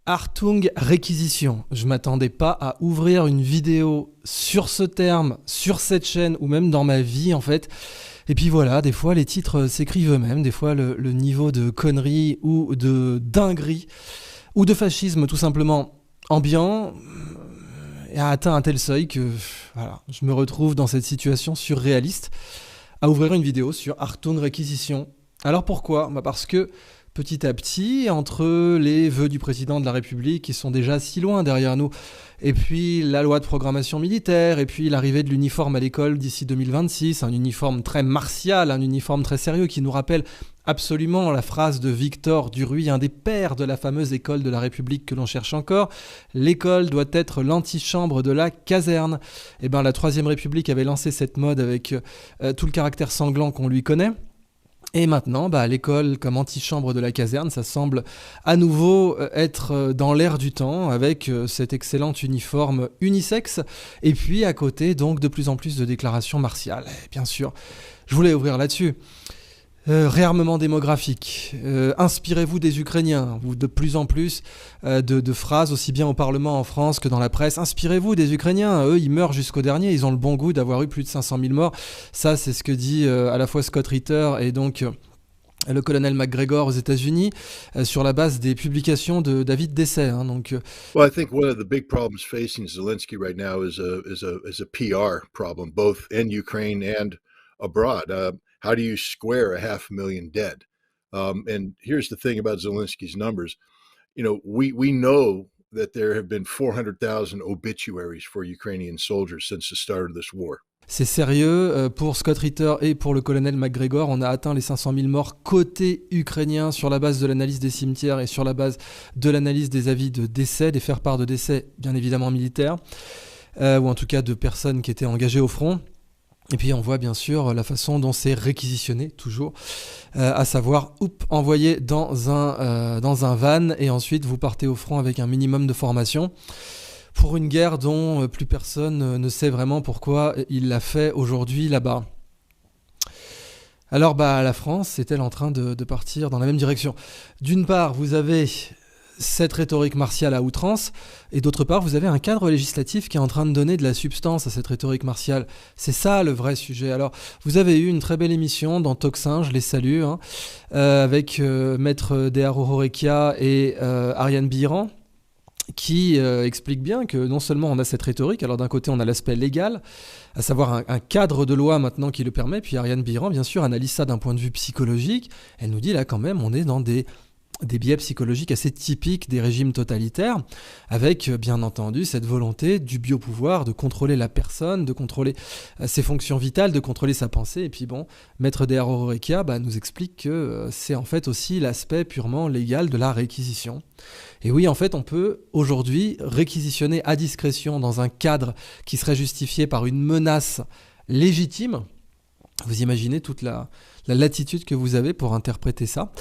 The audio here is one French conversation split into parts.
Achtung, réquisition. Je m'attendais pas à ouvrir une vidéo sur ce terme, sur cette chaîne ou même dans ma vie en fait. Et puis voilà, des fois les titres s'écrivent eux-mêmes, des fois le niveau de connerie ou de dinguerie ou de fascisme tout simplement ambiant a atteint un tel seuil que voilà, je me retrouve dans cette situation surréaliste à ouvrir une vidéo sur Achtung, réquisition. Alors pourquoi ? Parce que petit à petit, entre les vœux du président de la République qui sont déjà si loin derrière nous, et puis la loi de programmation militaire, et puis l'arrivée de l'uniforme à l'école d'ici 2026, un uniforme très martial, un uniforme très sérieux qui nous rappelle absolument la phrase de Victor Duruy, un des pères de la fameuse école de la République que l'on cherche encore. L'école doit être l'antichambre de la caserne. Et bien la Troisième République avait lancé cette mode avec tout le caractère sanglant qu'on lui connaît. Et maintenant, l'école comme antichambre de la caserne, ça semble à nouveau être dans l'air du temps avec cet excellent uniforme unisexe. Et puis à côté, donc, de plus en plus de déclarations martiales. Et bien sûr, je voulais ouvrir là-dessus. Réarmement démographique, inspirez-vous des Ukrainiens, ou de plus en plus de phrases aussi bien au Parlement en France que dans la presse. Inspirez-vous des Ukrainiens, eux ils meurent jusqu'au dernier, ils ont le bon goût d'avoir eu plus de 500 000 morts. Ça c'est ce que dit à la fois Scott Ritter et donc le colonel McGregor aux États-Unis sur la base des publications de David Dessay. Well, I think one of the big problems facing Zelensky right now is a PR problem, both in Ukraine and abroad. How do you square 500,000 dead? And here's the thing about Zelensky's numbers. You know, we know that there have been 400,000 obituaries for Ukrainian soldiers since the start of this war. C'est sérieux, pour Scott Ritter et pour le colonel McGregor, on a atteint les 500 000 morts côté ukrainien sur la base de l'analyse des cimetières et sur la base de l'analyse des avis de décès, des faire-part de décès bien évidemment militaires, ou en tout cas de personnes qui étaient engagées au front. Et puis on voit bien sûr la façon dont c'est réquisitionné toujours, à savoir envoyé dans un van et ensuite vous partez au front avec un minimum de formation pour une guerre dont plus personne ne sait vraiment pourquoi il l'a fait aujourd'hui là-bas. Alors la France est-elle en train de partir dans la même direction ? D'une part, vous avez cette rhétorique martiale à outrance, et d'autre part, vous avez un cadre législatif qui est en train de donner de la substance à cette rhétorique martiale. C'est ça le vrai sujet. Alors, vous avez eu une très belle émission dans Tocsin, je les salue, avec Maître Deharo Horekia et Ariane Biran, qui explique bien que non seulement on a cette rhétorique, alors d'un côté on a l'aspect légal, à savoir un cadre de loi maintenant qui le permet, puis Ariane Biran, bien sûr, analyse ça d'un point de vue psychologique. Elle nous dit là quand même, on est dans des biais psychologiques assez typiques des régimes totalitaires, avec bien entendu cette volonté du biopouvoir de contrôler la personne, de contrôler ses fonctions vitales, de contrôler sa pensée. Et puis Maître Deharo Horekia nous explique que c'est en fait aussi l'aspect purement légal de la réquisition. Et oui, en fait, on peut aujourd'hui réquisitionner à discrétion dans un cadre qui serait justifié par une menace légitime. Vous imaginez toute la latitude que vous avez pour interpréter ça.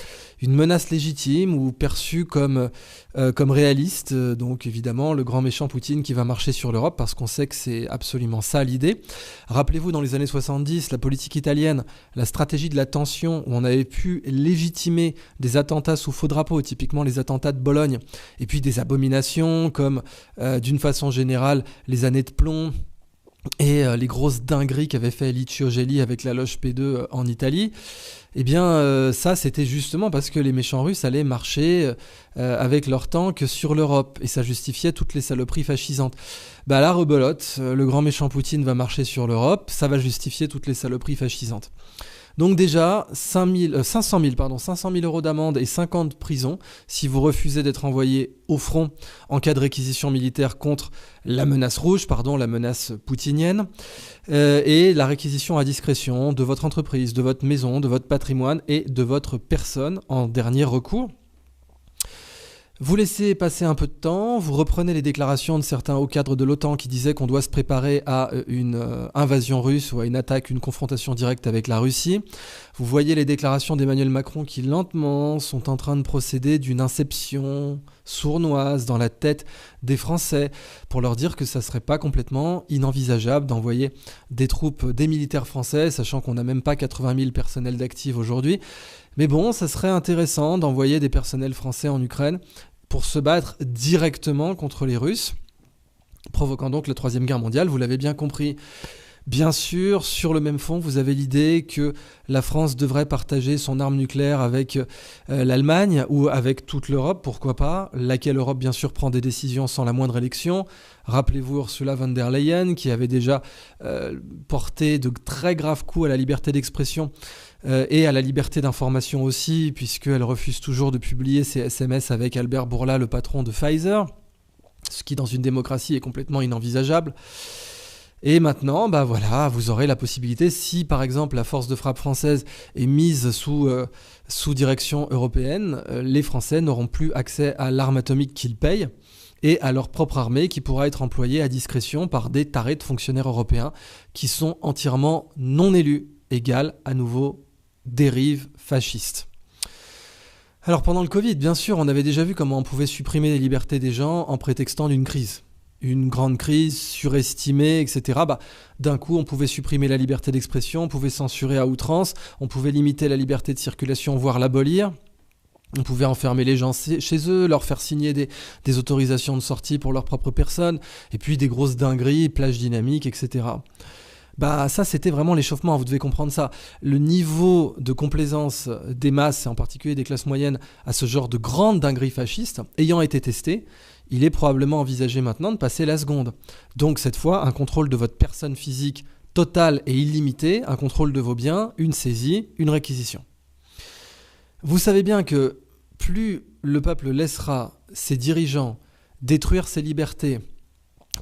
Une menace légitime ou perçue comme réaliste. Donc évidemment, le grand méchant Poutine qui va marcher sur l'Europe parce qu'on sait que c'est absolument ça l'idée. Rappelez-vous, dans les années 70, la politique italienne, la stratégie de la tension où on avait pu légitimer des attentats sous faux drapeau, typiquement les attentats de Bologne, et puis des abominations comme, d'une façon générale, les années de plomb, et les grosses dingueries qu'avait fait Licio Gelli avec la loge P2 en Italie, ça c'était justement parce que les méchants russes allaient marcher avec leur tank sur l'Europe, et ça justifiait toutes les saloperies fascisantes. La rebelote, le grand méchant Poutine va marcher sur l'Europe, ça va justifier toutes les saloperies fascisantes. Donc déjà, 500 000 euros d'amende et 50 de prison si vous refusez d'être envoyé au front en cas de réquisition militaire contre la menace rouge, la menace poutinienne, et la réquisition à discrétion de votre entreprise, de votre maison, de votre patrimoine et de votre personne en dernier recours. Vous laissez passer un peu de temps, vous reprenez les déclarations de certains hauts cadres de l'OTAN qui disaient qu'on doit se préparer à une invasion russe ou à une attaque, une confrontation directe avec la Russie. Vous voyez les déclarations d'Emmanuel Macron qui lentement sont en train de procéder d'une inception sournoise dans la tête des Français pour leur dire que ça serait pas complètement inenvisageable d'envoyer des troupes, des militaires français, sachant qu'on n'a même pas 80 000 personnels d'actifs aujourd'hui. Mais bon, ça serait intéressant d'envoyer des personnels français en Ukraine pour se battre directement contre les Russes, provoquant donc la Troisième Guerre mondiale, vous l'avez bien compris. Bien sûr, sur le même fond, vous avez l'idée que la France devrait partager son arme nucléaire avec l'Allemagne ou avec toute l'Europe, pourquoi pas, laquelle Europe bien sûr prend des décisions sans la moindre élection. Rappelez-vous Ursula von der Leyen qui avait déjà porté de très graves coups à la liberté d'expression et à la liberté d'information aussi, puisqu'elle refuse toujours de publier ses SMS avec Albert Bourla, le patron de Pfizer, ce qui dans une démocratie est complètement inenvisageable. Et maintenant, voilà, vous aurez la possibilité, si par exemple la force de frappe française est mise sous direction européenne, les Français n'auront plus accès à l'arme atomique qu'ils payent et à leur propre armée qui pourra être employée à discrétion par des tarés de fonctionnaires européens qui sont entièrement non élus, égale à nouveau dérive fasciste. Alors pendant le Covid, bien sûr, on avait déjà vu comment on pouvait supprimer les libertés des gens en prétextant d'une crise. Une grande crise surestimée, etc. D'un coup, on pouvait supprimer la liberté d'expression, on pouvait censurer à outrance, on pouvait limiter la liberté de circulation, voire l'abolir. On pouvait enfermer les gens chez eux, leur faire signer des autorisations de sortie pour leur propre personne, et puis des grosses dingueries, plages dynamiques, etc. Ça, c'était vraiment l'échauffement, vous devez comprendre ça. Le niveau de complaisance des masses, et en particulier des classes moyennes, à ce genre de grande dinguerie fasciste, ayant été testé, il est probablement envisagé maintenant de passer la seconde. Donc cette fois, un contrôle de votre personne physique total et illimité, un contrôle de vos biens, une saisie, une réquisition. Vous savez bien que plus le peuple laissera ses dirigeants détruire ses libertés,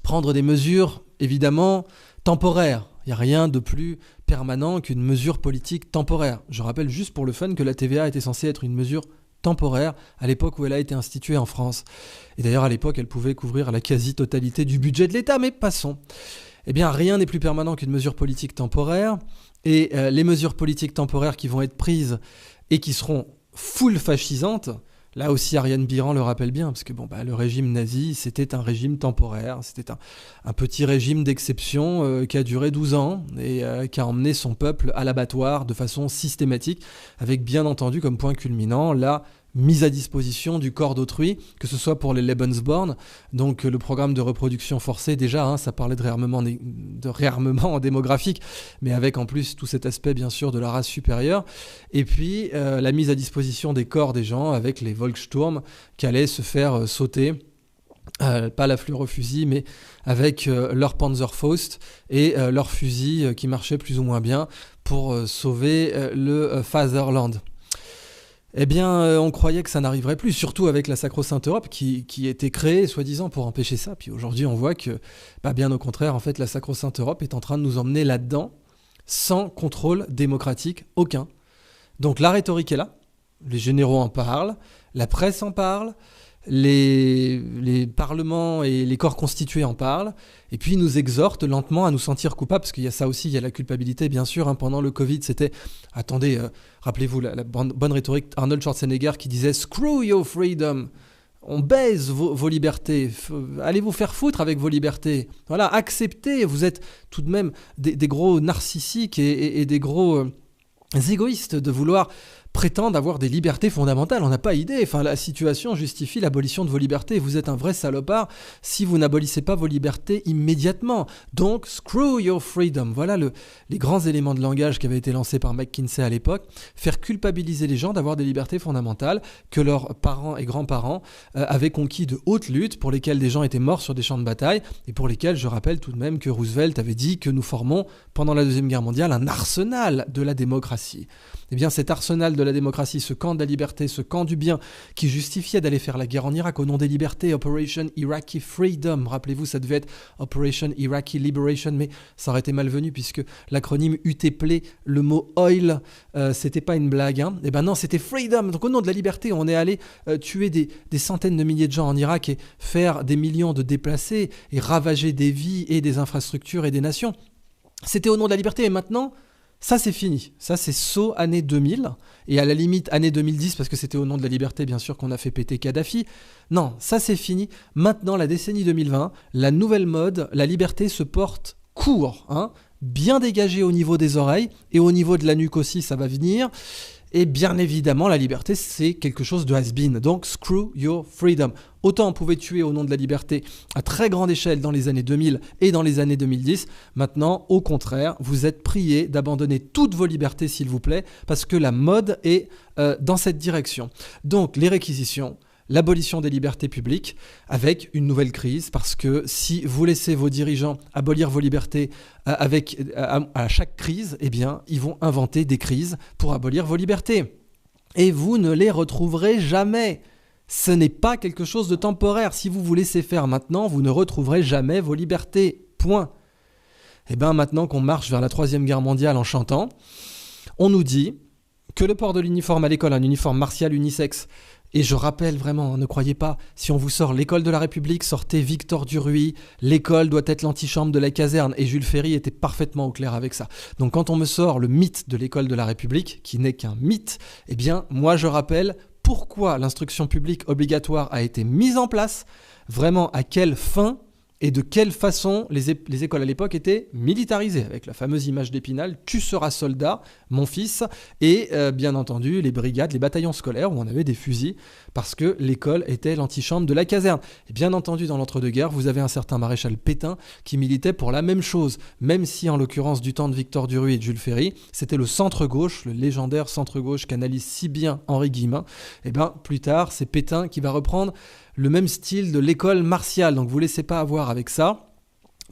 prendre des mesures évidemment temporaires. Il n'y a rien de plus permanent qu'une mesure politique temporaire. Je rappelle juste pour le fun que la TVA était censée être une mesure temporaire à l'époque où elle a été instituée en France. Et d'ailleurs, à l'époque, elle pouvait couvrir la quasi-totalité du budget de l'État, mais passons. Eh bien, rien n'est plus permanent qu'une mesure politique temporaire. Et les mesures politiques temporaires qui vont être prises et qui seront full fascisantes, là aussi Ariane Biran le rappelle bien, parce que le régime nazi, c'était un régime temporaire, c'était un petit régime d'exception qui a duré 12 ans et qui a emmené son peuple à l'abattoir de façon systématique, avec bien entendu comme point culminant la mise à disposition du corps d'autrui, que ce soit pour les Lebensborn, donc le programme de reproduction forcée déjà, ça parlait de réarmement démographique, mais avec en plus tout cet aspect bien sûr de la race supérieure, et puis la mise à disposition des corps des gens avec les Volkssturm qui allaient se faire sauter, pas la fleur au fusil, mais avec leur Panzerfaust et leur fusil qui marchait plus ou moins bien pour sauver le Fatherland. Eh bien, on croyait que ça n'arriverait plus, surtout avec la Sacro-Sainte Europe qui était créée, soi-disant, pour empêcher ça. Puis aujourd'hui, on voit que, bien au contraire, en fait, la Sacro-Sainte Europe est en train de nous emmener là-dedans, sans contrôle démocratique aucun. Donc la rhétorique est là, les généraux en parlent, la presse en parle, les parlements et les corps constitués en parlent, et puis ils nous exhortent lentement à nous sentir coupables, parce qu'il y a ça aussi, il y a la culpabilité, bien sûr. Pendant le Covid, c'était, attendez, rappelez-vous la bonne rhétorique Arnold Schwarzenegger qui disait « Screw your freedom ». On baise vos libertés, allez vous faire foutre avec vos libertés. Voilà, acceptez, vous êtes tout de même des gros narcissiques et des gros égoïstes de vouloir prétendent avoir des libertés fondamentales. On n'a pas idée. La situation justifie l'abolition de vos libertés. Vous êtes un vrai salopard si vous n'abolissez pas vos libertés immédiatement. Donc, screw your freedom. Voilà les grands éléments de langage qui avaient été lancés par McKinsey à l'époque. Faire culpabiliser les gens d'avoir des libertés fondamentales que leurs parents et grands-parents avaient conquis de haute lutte, pour lesquels des gens étaient morts sur des champs de bataille et pour lesquels, je rappelle tout de même que Roosevelt avait dit que nous formons, pendant la Deuxième Guerre mondiale, un arsenal de la démocratie. Eh bien, cet arsenal de la démocratie, ce camp de la liberté, ce camp du bien qui justifiait d'aller faire la guerre en Irak au nom des libertés, Operation Iraqi Freedom, rappelez-vous, ça devait être Operation Iraqi Liberation, mais ça aurait été malvenu puisque l'acronyme UTPLE, le mot oil, c'était pas une blague, Eh ben non, c'était Freedom. Donc au nom de la liberté, on est allé tuer des centaines de milliers de gens en Irak et faire des millions de déplacés et ravager des vies et des infrastructures et des nations. C'était au nom de la liberté, et maintenant, ça c'est fini. Ça c'est saut année 2000, et à la limite année 2010, parce que c'était au nom de la liberté bien sûr qu'on a fait péter Kadhafi. Non, ça c'est fini. Maintenant, la décennie 2020, la nouvelle mode, la liberté se porte court, bien dégagée au niveau des oreilles, et au niveau de la nuque aussi, ça va venir. Et bien évidemment, la liberté, c'est quelque chose de has-been. Donc, screw your freedom. Autant on pouvait tuer au nom de la liberté à très grande échelle dans les années 2000 et dans les années 2010. Maintenant, au contraire, vous êtes priés d'abandonner toutes vos libertés, s'il vous plaît, parce que la mode est dans cette direction. Donc, les réquisitions, l'abolition des libertés publiques avec une nouvelle crise, parce que si vous laissez vos dirigeants abolir vos libertés à chaque crise, eh bien, ils vont inventer des crises pour abolir vos libertés. Et vous ne les retrouverez jamais. Ce n'est pas quelque chose de temporaire. Si vous vous laissez faire maintenant, vous ne retrouverez jamais vos libertés. Point. Et bien maintenant qu'on marche vers la Troisième Guerre mondiale en chantant, on nous dit que le port de l'uniforme à l'école, un uniforme martial unisexe, et je rappelle vraiment, ne croyez pas, si on vous sort l'école de la République, sortez Victor Duruy, l'école doit être l'antichambre de la caserne, et Jules Ferry était parfaitement au clair avec ça. Donc quand on me sort le mythe de l'école de la République, qui n'est qu'un mythe, eh bien moi je rappelle pourquoi l'instruction publique obligatoire a été mise en place, vraiment à quelle fin et de quelle façon les écoles à l'époque étaient militarisées, avec la fameuse image d'Épinal, tu seras soldat, mon fils, et bien entendu les brigades, les bataillons scolaires où on avait des fusils, parce que l'école était l'antichambre de la caserne. Et bien entendu, dans l'entre-deux-guerres, vous avez un certain maréchal Pétain qui militait pour la même chose, même si en l'occurrence du temps de Victor Duruy et de Jules Ferry, c'était le centre-gauche, le légendaire centre-gauche qu'analyse si bien Henri Guillemin. Et bien plus tard, c'est Pétain qui va reprendre le même style de l'école martiale. Donc vous ne laissez pas avoir avec ça.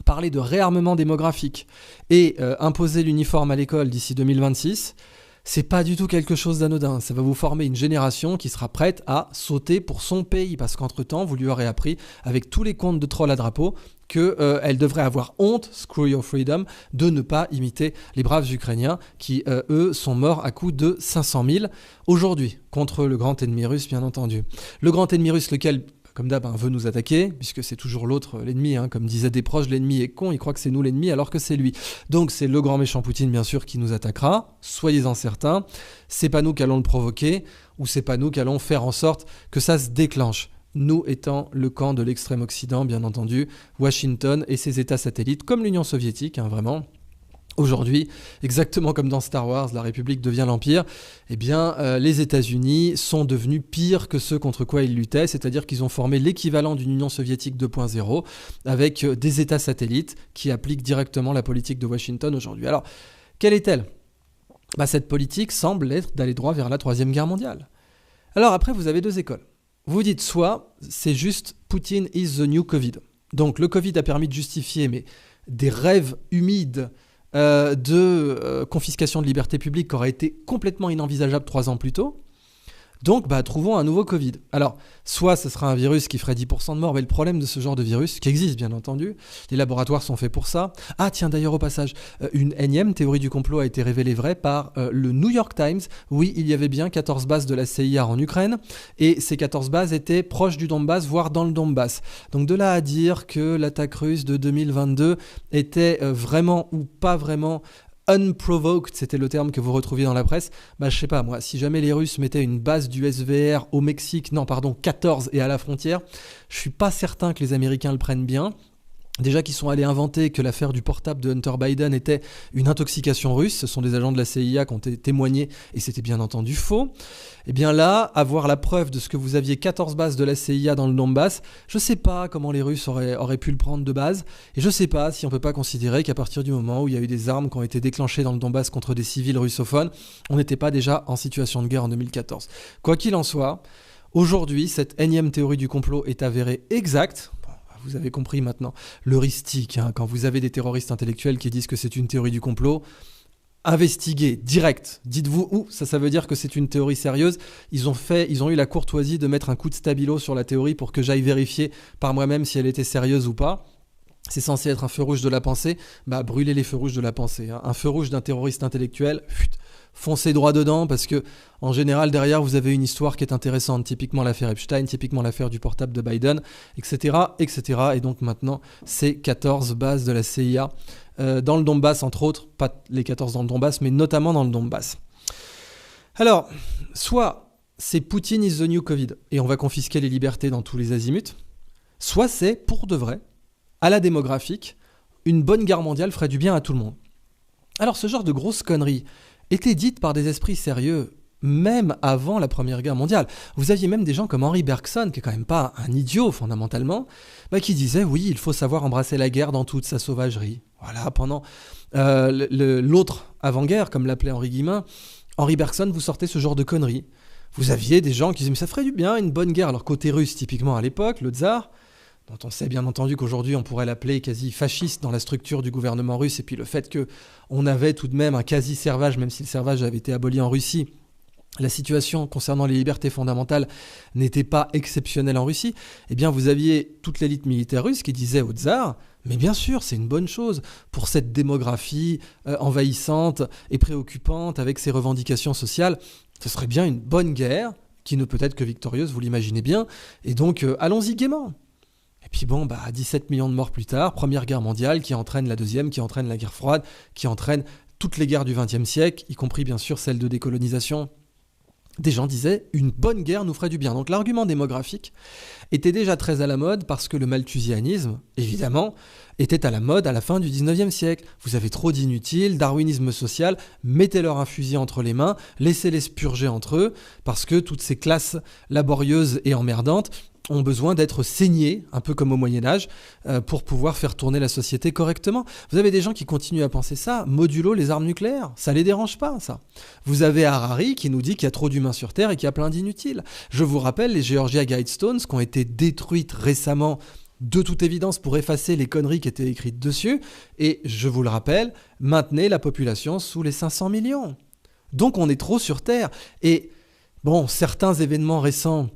Parler de réarmement démographique et imposer l'uniforme à l'école d'ici 2026, c'est pas du tout quelque chose d'anodin. Ça va vous former une génération qui sera prête à sauter pour son pays, parce qu'entre-temps, vous lui aurez appris, avec tous les contes de trolls à drapeau, qu'elle devrait avoir honte, screw your freedom, de ne pas imiter les braves Ukrainiens qui, eux, sont morts à coups de 500 000 aujourd'hui, contre le grand ennemi russe, bien entendu. Le grand ennemi russe, lequel, comme d'hab, veut nous attaquer, puisque c'est toujours l'autre, l'ennemi, comme disaient des proches, l'ennemi est con, il croit que c'est nous l'ennemi alors que c'est lui. Donc c'est le grand méchant Poutine, bien sûr, qui nous attaquera, soyez-en certains. C'est pas nous qui allons le provoquer, ou c'est pas nous qui allons faire en sorte que ça se déclenche. Nous étant le camp de l'extrême occident, bien entendu, Washington et ses États satellites, comme l'Union soviétique, vraiment. Aujourd'hui, exactement comme dans Star Wars, la République devient l'Empire, eh bien, les États-Unis sont devenus pires que ceux contre quoi ils luttaient, c'est-à-dire qu'ils ont formé l'équivalent d'une Union soviétique 2.0 avec des États satellites qui appliquent directement la politique de Washington aujourd'hui. Alors, quelle est-elle ? Cette politique semble être d'aller droit vers la Troisième Guerre mondiale. Alors après, vous avez deux écoles. Vous dites soit c'est juste Putin is the new Covid. Donc le Covid a permis de justifier des rêves humides de confiscation de liberté publique qui aurait été complètement inenvisageable 3 ans plus tôt. Donc, trouvons un nouveau Covid. Alors, soit ce sera un virus qui ferait 10% de morts, mais le problème de ce genre de virus, qui existe bien entendu, les laboratoires sont faits pour ça. Ah tiens, d'ailleurs au passage, une énième théorie du complot a été révélée vraie par le New York Times. Oui, il y avait bien 14 bases de la CIA en Ukraine, et ces 14 bases étaient proches du Donbass, voire dans le Donbass. Donc de là à dire que l'attaque russe de 2022 était vraiment ou pas vraiment unprovoked, c'était le terme que vous retrouviez dans la presse, je sais pas moi, si jamais les Russes mettaient une base du SVR au Mexique, 14 et à la frontière, je suis pas certain que les Américains le prennent bien. Déjà qu'ils sont allés inventer que l'affaire du portable de Hunter Biden était une intoxication russe, ce sont des agents de la CIA qui ont témoigné et c'était bien entendu faux. Et bien là, avoir la preuve de ce que vous aviez 14 bases de la CIA dans le Donbass, je sais pas comment les Russes auraient pu le prendre de base, et je sais pas si on peut pas considérer qu'à partir du moment où il y a eu des armes qui ont été déclenchées dans le Donbass contre des civils russophones, on n'était pas déjà en situation de guerre en 2014. Quoi qu'il en soit, aujourd'hui, cette énième théorie du complot est avérée exacte. Vous avez compris maintenant l'heuristique, quand vous avez des terroristes intellectuels qui disent que c'est une théorie du complot, investiguez, direct. Dites-vous, ça veut dire que c'est une théorie sérieuse. Ils ont eu la courtoisie de mettre un coup de stabilo sur la théorie pour que j'aille vérifier par moi-même si elle était sérieuse ou pas. C'est censé être un feu rouge de la pensée. Brûlez les feux rouges de la pensée. Un feu rouge d'un terroriste intellectuel, foncez droit dedans, parce que en général derrière vous avez une histoire qui est intéressante, typiquement l'affaire Epstein, typiquement l'affaire du portable de Biden, etc. Et donc maintenant ces 14 bases de la CIA dans le Donbass, entre autres, pas les 14 dans le Donbass, mais notamment dans le Donbass. Alors, soit c'est Putin is the new Covid et on va confisquer les libertés dans tous les azimuts, soit c'est pour de vrai, à la démographique, une bonne guerre mondiale ferait du bien à tout le monde. Alors ce genre de grosses conneries était dite par des esprits sérieux même avant la Première Guerre mondiale. Vous aviez même des gens comme Henri Bergson, qui est quand même pas un idiot fondamentalement, qui disait oui, il faut savoir embrasser la guerre dans toute sa sauvagerie. Voilà, pendant l'autre avant-guerre, comme l'appelait Henri Guillemin, Henri Bergson vous sortait ce genre de conneries. Vous aviez des gens qui disaient mais ça ferait du bien une bonne guerre. Alors côté russe typiquement à l'époque, le tsar, dont on sait bien entendu qu'aujourd'hui on pourrait l'appeler quasi fasciste dans la structure du gouvernement russe, et puis le fait qu'on avait tout de même un quasi-servage, même si le servage avait été aboli en Russie, la situation concernant les libertés fondamentales n'était pas exceptionnelle en Russie, eh bien vous aviez toute l'élite militaire russe qui disait au tsar « Mais bien sûr, c'est une bonne chose pour cette démographie envahissante et préoccupante avec ses revendications sociales. Ce serait bien une bonne guerre, qui ne peut être que victorieuse, vous l'imaginez bien, et donc allons-y gaiement ». Et puis 17 millions de morts plus tard, Première Guerre mondiale qui entraîne la Deuxième, qui entraîne la guerre froide, qui entraîne toutes les guerres du XXe siècle, y compris bien sûr celle de décolonisation. Des gens disaient « une bonne guerre nous ferait du bien ». Donc l'argument démographique était déjà très à la mode parce que le malthusianisme, évidemment, était à la mode à la fin du 19e siècle. Vous avez trop d'inutiles, darwinisme social, mettez-leur un fusil entre les mains, laissez-les se purger entre eux, parce que toutes ces classes laborieuses et emmerdantes ont besoin d'être saignées, un peu comme au Moyen-Âge, pour pouvoir faire tourner la société correctement. Vous avez des gens qui continuent à penser ça, modulo les armes nucléaires, ça les dérange pas, ça. Vous avez Harari qui nous dit qu'il y a trop d'humains sur Terre et qu'il y a plein d'inutiles. Je vous rappelle les Georgia Guidestones qui ont été détruites récemment, de toute évidence pour effacer les conneries qui étaient écrites dessus, et je vous le rappelle, maintenez la population sous les 500 millions. Donc on est trop sur Terre. Et bon, certains événements récents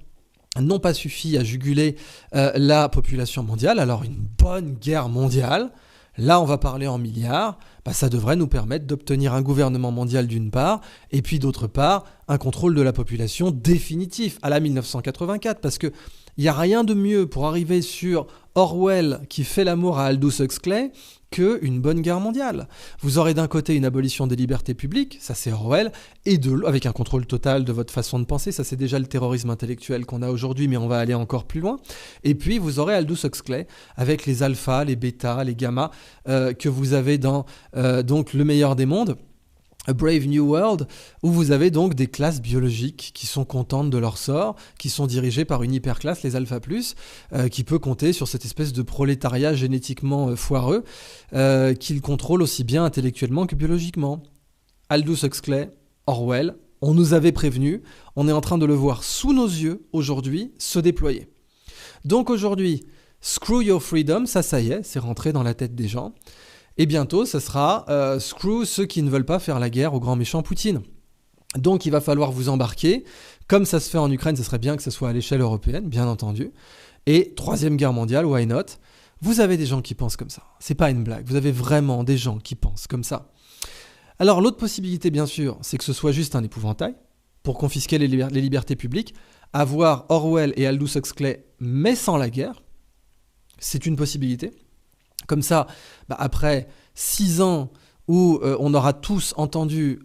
n'ont pas suffi à juguler la population mondiale. Alors une bonne guerre mondiale, là on va parler en milliards, ça devrait nous permettre d'obtenir un gouvernement mondial d'une part, et puis d'autre part, un contrôle de la population définitif à la 1984, parce que il n'y a rien de mieux pour arriver sur Orwell qui fait l'amour à Aldous Huxley qu'une bonne guerre mondiale. Vous aurez d'un côté une abolition des libertés publiques, ça c'est Orwell, et avec un contrôle total de votre façon de penser, ça c'est déjà le terrorisme intellectuel qu'on a aujourd'hui, mais on va aller encore plus loin. Et puis vous aurez Aldous Huxley avec les alphas, les bêtas, les gammas que vous avez dans donc Le meilleur des mondes, A Brave New World, où vous avez donc des classes biologiques qui sont contentes de leur sort, qui sont dirigées par une hyperclasse, les Alpha+, qui peut compter sur cette espèce de prolétariat génétiquement foireux, qu'ils contrôlent aussi bien intellectuellement que biologiquement. Aldous Huxley, Orwell, on nous avait prévenu, on est en train de le voir sous nos yeux aujourd'hui se déployer. Donc aujourd'hui, Screw Your Freedom, ça y est, c'est rentré dans la tête des gens. Et bientôt, ça sera screw ceux qui ne veulent pas faire la guerre au grand méchant Poutine. Donc il va falloir vous embarquer. Comme ça se fait en Ukraine, ce serait bien que ce soit à l'échelle européenne, bien entendu. Et troisième guerre mondiale, why not ? Vous avez des gens qui pensent comme ça. C'est pas une blague. Vous avez vraiment des gens qui pensent comme ça. Alors l'autre possibilité, bien sûr, c'est que ce soit juste un épouvantail pour confisquer les libertés publiques, avoir Orwell et Aldous Huxley, mais sans la guerre. C'est une possibilité. Comme ça, après 6 ans où on aura tous entendu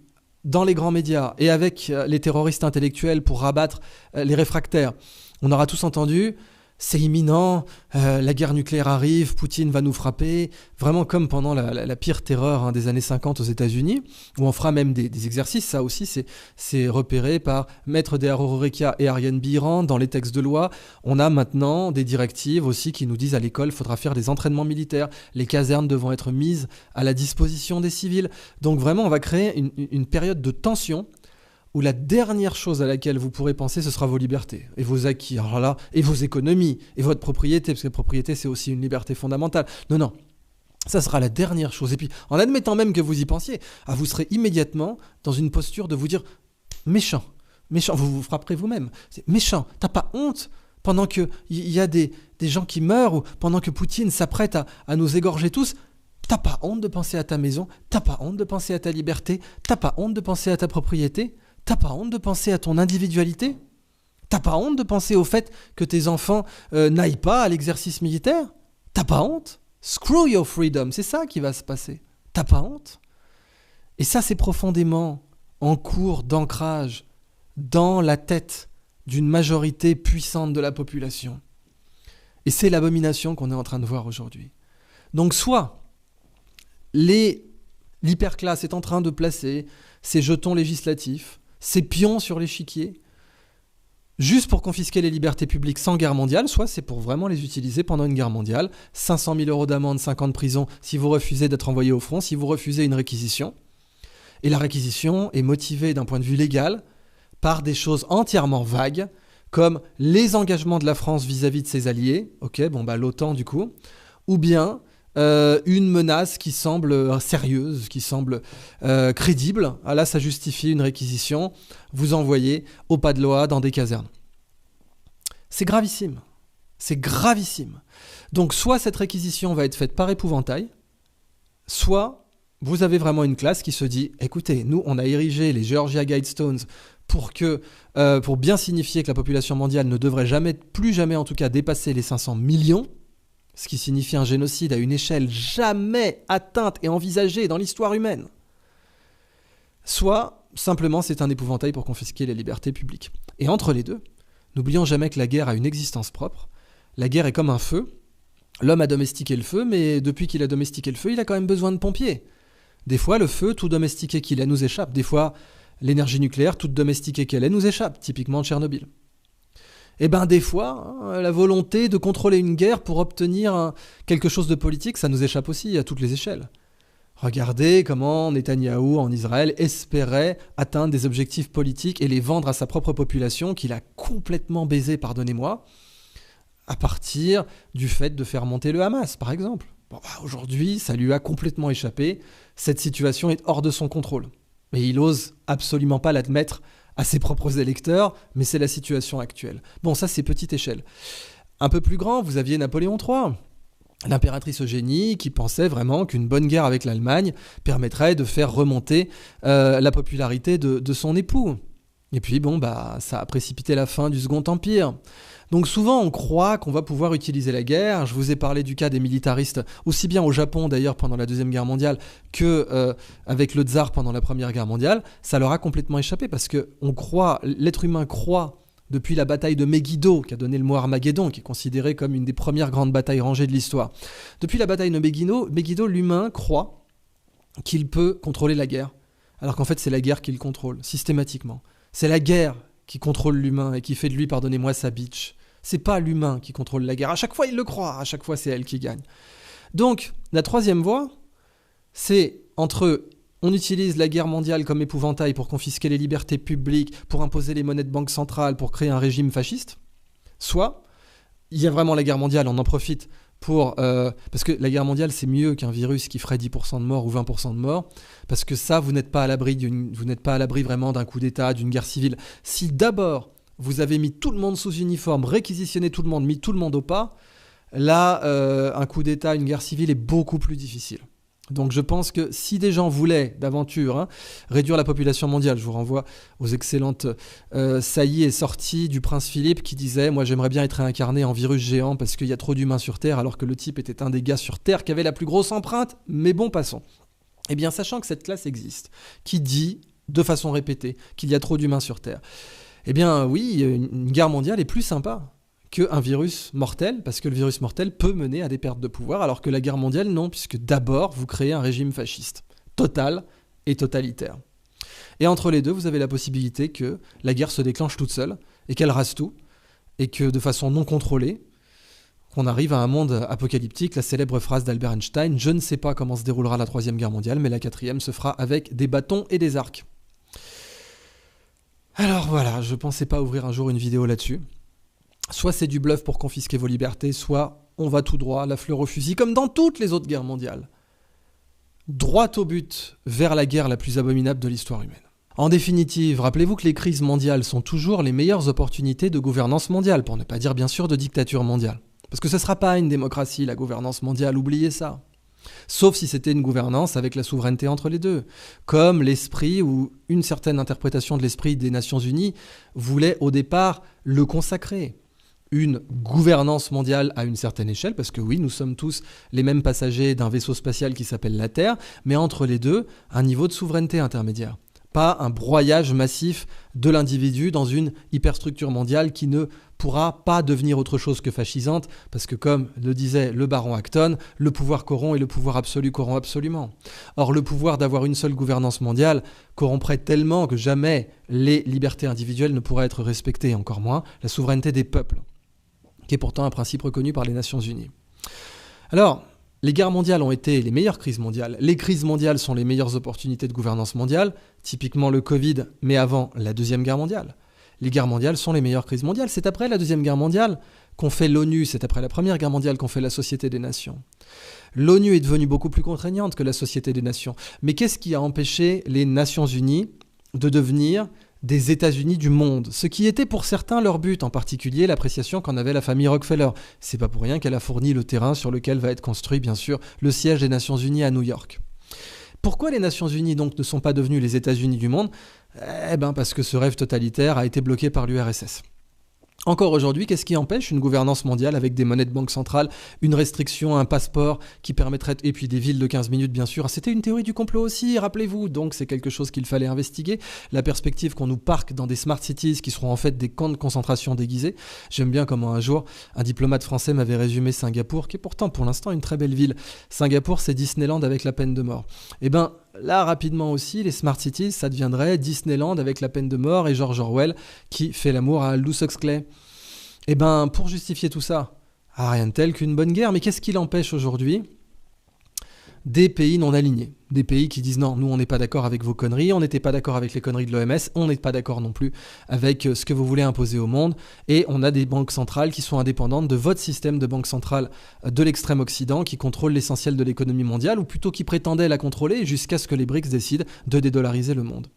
dans les grands médias et avec les terroristes intellectuels pour rabattre les réfractaires, on aura tous entendu c'est imminent, la guerre nucléaire arrive, Poutine va nous frapper, vraiment comme pendant la pire terreur des années 50 aux États-Unis, où on fera même des exercices. Ça aussi, c'est repéré par Maître Deharorekia et Ariane Biran dans les textes de loi. On a maintenant des directives aussi qui nous disent à l'école, il faudra faire des entraînements militaires, les casernes devront être mises à la disposition des civils. Donc vraiment, on va créer une période de tension où la dernière chose à laquelle vous pourrez penser, ce sera vos libertés et vos acquis, alors là, et vos économies et votre propriété, parce que la propriété, c'est aussi une liberté fondamentale. Non, ça sera la dernière chose. Et puis, en admettant même que vous y pensiez, vous serez immédiatement dans une posture de vous dire méchant, vous vous frapperez vous-même. C'est méchant, t'as pas honte pendant qu'il y a des gens qui meurent ou pendant que Poutine s'apprête à nous égorger tous. T'as pas honte de penser à ta maison, t'as pas honte de penser à ta liberté, t'as pas honte de penser à ta propriété. T'as pas honte de penser à ton individualité ? T'as pas honte de penser au fait que tes enfants n'aillent pas à l'exercice militaire ? T'as pas honte ? Screw your freedom, c'est ça qui va se passer. T'as pas honte ? Et ça, c'est profondément en cours d'ancrage dans la tête d'une majorité puissante de la population. Et c'est l'abomination qu'on est en train de voir aujourd'hui. Donc soit l'hyperclasse est en train de placer ses jetons législatifs, ces pions sur l'échiquier, juste pour confisquer les libertés publiques sans guerre mondiale, soit c'est pour vraiment les utiliser pendant une guerre mondiale. 500 000 € d'amende, 5 ans de prison si vous refusez d'être envoyé au front, si vous refusez une réquisition. Et la réquisition est motivée d'un point de vue légal par des choses entièrement vagues, comme les engagements de la France vis-à-vis de ses alliés, l'OTAN du coup, ou bien une menace qui semble sérieuse, qui semble crédible. Ah là, ça justifie une réquisition, vous envoyez au pas de loi dans des casernes. C'est gravissime. C'est gravissime. Donc, soit cette réquisition va être faite par épouvantail, soit vous avez vraiment une classe qui se dit « Écoutez, nous, on a érigé les Georgia Guidestones pour bien signifier que la population mondiale ne devrait plus jamais en tout cas dépasser les 500 millions », ce qui signifie un génocide à une échelle jamais atteinte et envisagée dans l'histoire humaine. Soit, simplement, c'est un épouvantail pour confisquer les libertés publiques. Et entre les deux, n'oublions jamais que la guerre a une existence propre. La guerre est comme un feu. L'homme a domestiqué le feu, mais depuis qu'il a domestiqué le feu, il a quand même besoin de pompiers. Des fois, le feu, tout domestiqué qu'il est, nous échappe. Des fois, l'énergie nucléaire, toute domestiquée qu'elle est, nous échappe, typiquement Tchernobyl. Et bien des fois, la volonté de contrôler une guerre pour obtenir quelque chose de politique, ça nous échappe aussi à toutes les échelles. Regardez comment Netanyahou en Israël espérait atteindre des objectifs politiques et les vendre à sa propre population qu'il a complètement baisé, pardonnez-moi, à partir du fait de faire monter le Hamas, par exemple. Aujourd'hui, ça lui a complètement échappé. Cette situation est hors de son contrôle. Mais il n'ose absolument pas l'admettre à ses propres électeurs, mais c'est la situation actuelle. Bon, ça, c'est petite échelle. Un peu plus grand, vous aviez Napoléon III, l'impératrice Eugénie, qui pensait vraiment qu'une bonne guerre avec l'Allemagne permettrait de faire remonter la popularité de son époux. Et puis, ça a précipité la fin du Second Empire. Donc souvent, on croit qu'on va pouvoir utiliser la guerre. Je vous ai parlé du cas des militaristes, aussi bien au Japon d'ailleurs pendant la Deuxième Guerre mondiale que avec le tsar pendant la Première Guerre mondiale. Ça leur a complètement échappé parce que l'être humain croit, depuis la bataille de Megiddo, qui a donné le mot Armageddon, qui est considéré comme une des premières grandes batailles rangées de l'histoire. Depuis la bataille de Megiddo, l'humain croit qu'il peut contrôler la guerre, alors qu'en fait c'est la guerre qui le contrôle, systématiquement. C'est la guerre qui contrôle l'humain et qui fait de lui, pardonnez-moi, sa bitch. C'est pas l'humain qui contrôle la guerre. À chaque fois, il le croit. À chaque fois, c'est elle qui gagne. Donc, la troisième voie, c'est entre on utilise la guerre mondiale comme épouvantail pour confisquer les libertés publiques, pour imposer les monnaies de banque centrale, pour créer un régime fasciste, soit il y a vraiment la guerre mondiale, on en profite parce que la guerre mondiale, c'est mieux qu'un virus qui ferait 10% de morts ou 20% de morts, parce que ça, vous n'êtes pas à l'abri vraiment d'un coup d'État, d'une guerre civile. Si d'abord, vous avez mis tout le monde sous uniforme, réquisitionné tout le monde, mis tout le monde au pas, là, un coup d'État, une guerre civile est beaucoup plus difficile. Donc je pense que si des gens voulaient d'aventure réduire la population mondiale, je vous renvoie aux excellentes saillies et sorties du prince Philippe qui disait « Moi j'aimerais bien être réincarné en virus géant parce qu'il y a trop d'humains sur Terre » alors que le type était un des gars sur Terre qui avait la plus grosse empreinte, mais bon, passons. Eh bien, sachant que cette classe existe, qui dit de façon répétée qu'il y a trop d'humains sur Terre, eh bien oui, une guerre mondiale est plus sympa qu'un virus mortel, parce que le virus mortel peut mener à des pertes de pouvoir, alors que la guerre mondiale, non, puisque d'abord, vous créez un régime fasciste, total et totalitaire. Et entre les deux, vous avez la possibilité que la guerre se déclenche toute seule, et qu'elle rase tout, et que de façon non contrôlée, qu'on arrive à un monde apocalyptique, la célèbre phrase d'Albert Einstein, « Je ne sais pas comment se déroulera la troisième guerre mondiale, mais la quatrième se fera avec des bâtons et des arcs. » Alors voilà, je pensais pas ouvrir un jour une vidéo là-dessus. Soit c'est du bluff pour confisquer vos libertés, soit on va tout droit, la fleur au fusil, comme dans toutes les autres guerres mondiales. Droit au but, vers la guerre la plus abominable de l'histoire humaine. En définitive, rappelez-vous que les crises mondiales sont toujours les meilleures opportunités de gouvernance mondiale, pour ne pas dire bien sûr de dictature mondiale. Parce que ce ne sera pas une démocratie, la gouvernance mondiale, oubliez ça. Sauf si c'était une gouvernance avec la souveraineté entre les deux, comme l'esprit ou une certaine interprétation de l'esprit des Nations Unies voulait au départ le consacrer. Une gouvernance mondiale à une certaine échelle, parce que oui, nous sommes tous les mêmes passagers d'un vaisseau spatial qui s'appelle la Terre, mais entre les deux, un niveau de souveraineté intermédiaire. pas un broyage massif de l'individu dans une hyperstructure mondiale qui ne pourra pas devenir autre chose que fascisante, parce que comme le disait le baron Acton, le pouvoir corrompt et le pouvoir absolu corrompt absolument. Or, le pouvoir d'avoir une seule gouvernance mondiale corromprait tellement que jamais les libertés individuelles ne pourraient être respectées, encore moins la souveraineté des peuples, qui est pourtant un principe reconnu par les Nations Unies. Alors, les guerres mondiales ont été les meilleures crises mondiales. Les crises mondiales sont les meilleures opportunités de gouvernance mondiale, typiquement le Covid, mais avant la Deuxième Guerre mondiale. Les guerres mondiales sont les meilleures crises mondiales. C'est après la Deuxième Guerre mondiale qu'on fait l'ONU, c'est après la Première Guerre mondiale qu'on fait la Société des Nations. L'ONU est devenue beaucoup plus contraignante que la Société des Nations. Mais qu'est-ce qui a empêché les Nations Unies de devenir des États-Unis du monde, ce qui était pour certains leur but, en particulier l'appréciation qu'en avait la famille Rockefeller. C'est pas pour rien qu'elle a fourni le terrain sur lequel va être construit, bien sûr, le siège des Nations Unies à New York. Pourquoi les Nations Unies donc ne sont pas devenues les États-Unis du monde ? Eh bien parce que ce rêve totalitaire a été bloqué par l'URSS. Encore aujourd'hui, qu'est-ce qui empêche une gouvernance mondiale avec des monnaies de banque centrale, une restriction, un passeport qui permettrait... Et puis des villes de 15 minutes, bien sûr. C'était une théorie du complot aussi, rappelez-vous. Donc c'est quelque chose qu'il fallait investiguer. La perspective qu'on nous parque dans des smart cities qui seront en fait des camps de concentration déguisés. J'aime bien comment un jour, un diplomate français m'avait résumé Singapour, qui est pourtant pour l'instant une très belle ville. Singapour, c'est Disneyland avec la peine de mort. Eh bien... Là, rapidement aussi, les Smart Cities, ça deviendrait Disneyland avec la peine de mort et George Orwell qui fait l'amour à Aldous Huxley. Eh bien, pour justifier tout ça, rien de tel qu'une bonne guerre. Mais qu'est-ce qui l'empêche aujourd'hui ? Des pays non alignés. Des pays qui disent non, nous on n'est pas d'accord avec vos conneries, on n'était pas d'accord avec les conneries de l'OMS, on n'est pas d'accord non plus avec ce que vous voulez imposer au monde, et on a des banques centrales qui sont indépendantes de votre système de banque centrale de l'extrême occident qui contrôle l'essentiel de l'économie mondiale, ou plutôt qui prétendait la contrôler jusqu'à ce que les BRICS décident de dédollariser le monde.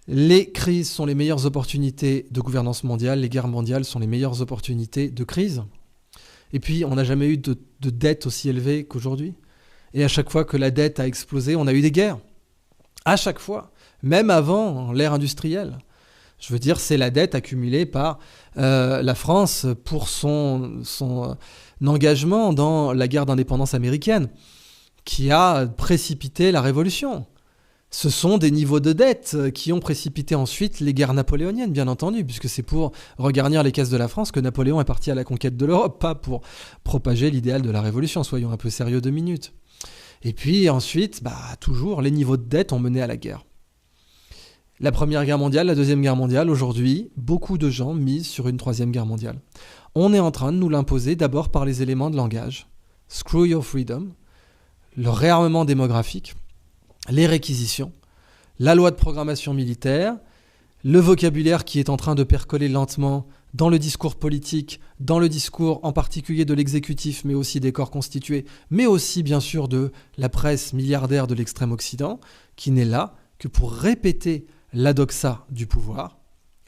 Les crises sont les meilleures opportunités de gouvernance mondiale, les guerres mondiales sont les meilleures opportunités de crise. Et puis on n'a jamais eu de dette aussi élevée qu'aujourd'hui. Et à chaque fois que la dette a explosé, on a eu des guerres. À chaque fois, même avant l'ère industrielle. Je veux dire, c'est la dette accumulée par la France pour son engagement dans la guerre d'indépendance américaine qui a précipité la Révolution. Ce sont des niveaux de dette qui ont précipité ensuite les guerres napoléoniennes, bien entendu, puisque c'est pour regarnir les caisses de la France que Napoléon est parti à la conquête de l'Europe, pas pour propager l'idéal de la Révolution. Soyons un peu sérieux 2 minutes. Et puis ensuite, toujours, les niveaux de dette ont mené à la guerre. La Première Guerre mondiale, la Deuxième Guerre mondiale, aujourd'hui, beaucoup de gens misent sur une Troisième Guerre mondiale. On est en train de nous l'imposer d'abord par les éléments de langage. Screw your freedom, le réarmement démographique, les réquisitions, la loi de programmation militaire, le vocabulaire qui est en train de percoler lentement dans le discours politique, dans le discours en particulier de l'exécutif, mais aussi des corps constitués, mais aussi bien sûr de la presse milliardaire de l'extrême occident, qui n'est là que pour répéter la doxa du pouvoir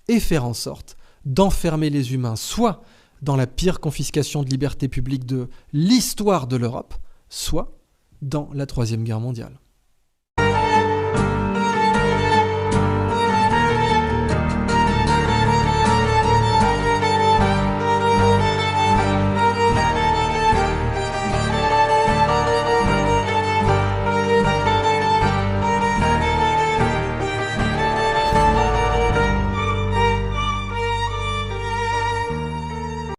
et faire en sorte d'enfermer les humains soit dans la pire confiscation de liberté publique de l'histoire de l'Europe, soit dans la Troisième Guerre mondiale.